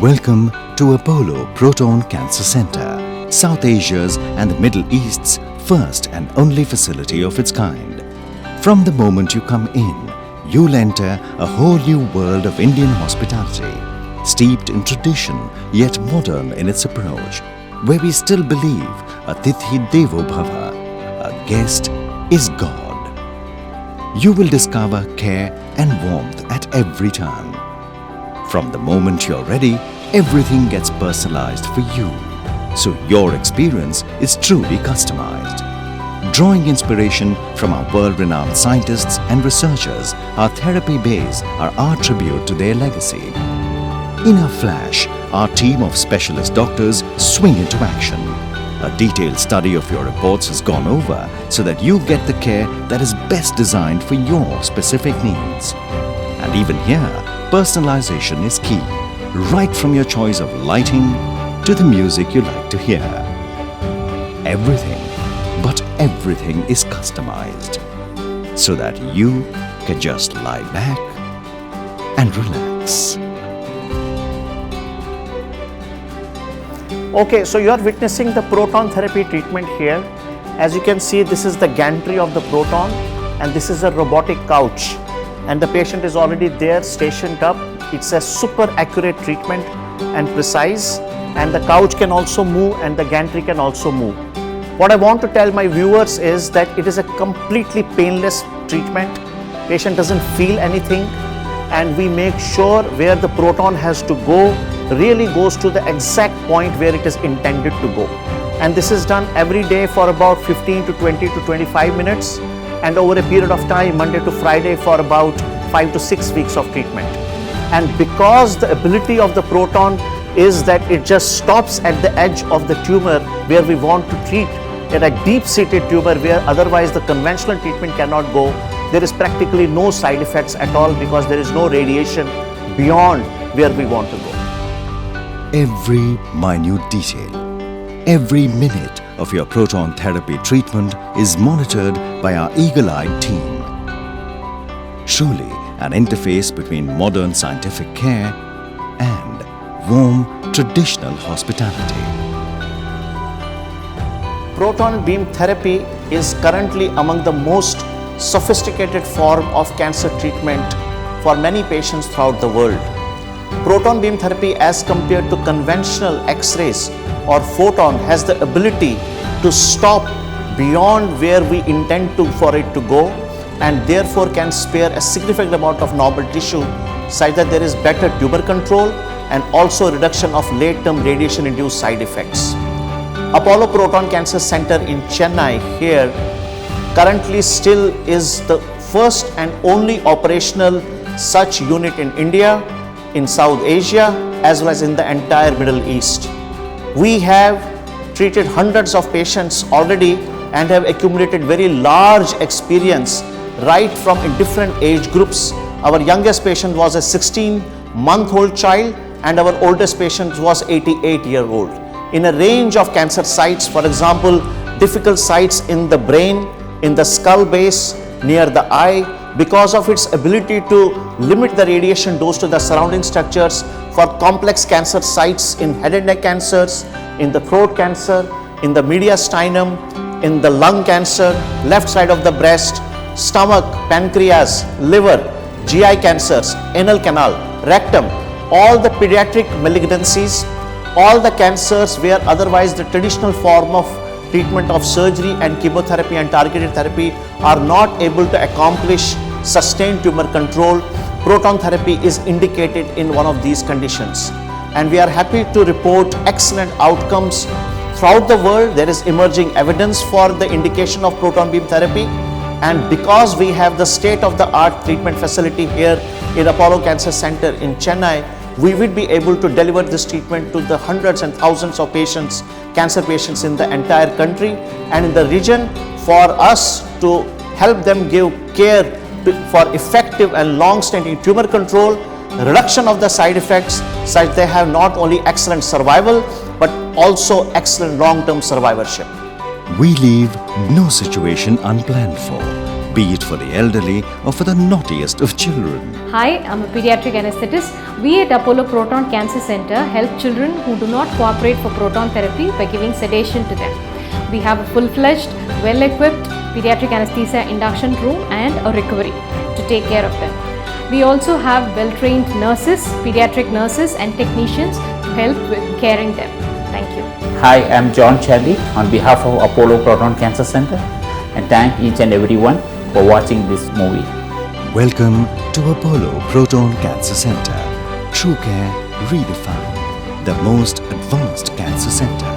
Welcome to Apollo Proton Cancer Center, South Asia's and the Middle East's first and only facility of its kind. From the moment you come in, you'll enter a whole new world of Indian hospitality, steeped in tradition yet modern in its approach, where we still believe Atithi Devo Bhava, a guest is God. You will discover care and warmth at every turn. From the moment you're ready, everything gets personalized for you, so your experience is truly customized. Drawing inspiration from our world-renowned scientists and researchers, our therapy bays are our tribute to their legacy. In a flash, our team of specialist doctors swing into action. A detailed study of your reports has gone over so that you get the care that is best designed for your specific needs. And even here, personalization is key, right from your choice of lighting to the music you like to hear. Everything, but everything is customized so that you can just lie back and relax. Okay, so you are witnessing the proton therapy treatment here. As you can see, this is the gantry of the proton and this is a robotic couch. And the patient is already there, stationed up. It's a super accurate treatment and precise. And the couch can also move and the gantry can also move. What I want to tell my viewers is that it is a completely painless treatment. Patient doesn't feel anything, and we make sure where the proton has to go really goes to the exact point where it is intended to go. And this is done every day for about 15 to 20 to 25 minutes. And over a period of time, Monday to Friday, for about 5 to 6 weeks of treatment. And because the ability of the proton is that it just stops at the edge of the tumor where we want to treat, at a deep-seated tumor where otherwise the conventional treatment cannot go, there is practically no side effects at all because there is no radiation beyond where we want to go. Every minute detail, every minute of your proton therapy treatment is monitored by our eagle-eyed team. Truly an interface between modern scientific care and warm traditional hospitality. Proton beam therapy is currently among the most sophisticated form of cancer treatment for many patients throughout the world. Proton beam therapy, as compared to conventional X-rays or photon, has the ability to stop beyond where we intend for it to go, and therefore can spare a significant amount of normal tissue such that there is better tumor control and also reduction of late-term radiation-induced side effects. Apollo Proton Cancer Center in Chennai here currently still is the first and only operational such unit in India, in South Asia, as well as in the entire Middle East. We have treated hundreds of patients already and have accumulated very large experience right from in different age groups. Our youngest patient was a 16-month-old child and our oldest patient was 88-year-old. In a range of cancer sites, for example, difficult sites in the brain, in the skull base, near the eye, because of its ability to limit the radiation dose to the surrounding structures, for complex cancer sites in head and neck cancers, in the throat cancer, in the mediastinum, in the lung cancer, left side of the breast, stomach, pancreas, liver, GI cancers, anal canal, rectum, all the pediatric malignancies, all the cancers where otherwise the traditional form of treatment of surgery and chemotherapy and targeted therapy are not able to accomplish sustained tumor control, proton therapy is indicated in one of these conditions. And we are happy to report excellent outcomes throughout the world. There is emerging evidence for the indication of proton beam therapy. And because we have the state-of-the-art treatment facility here in Apollo Cancer Center in Chennai, we will be able to deliver this treatment to the hundreds and thousands of patients, cancer patients in the entire country and in the region, for us to help them give care for effective and long-standing tumor control, reduction of the side effects, such they have not only excellent survival but also excellent long-term survivorship. We leave no situation unplanned for. be it for the elderly or for the naughtiest of children. Hi, I'm a pediatric anesthetist. We at Apollo Proton Cancer Center help children who do not cooperate for proton therapy by giving sedation to them. We have a full-fledged, well-equipped pediatric anesthesia induction room and a recovery to take care of them. We also have well-trained nurses, pediatric nurses and technicians to help with caring them. Thank you. Hi, I'm John Charlie on behalf of Apollo Proton Cancer Center, and thank each and everyone for watching this movie. Welcome to Apollo Proton Cancer Center. True care redefined. The most advanced cancer center.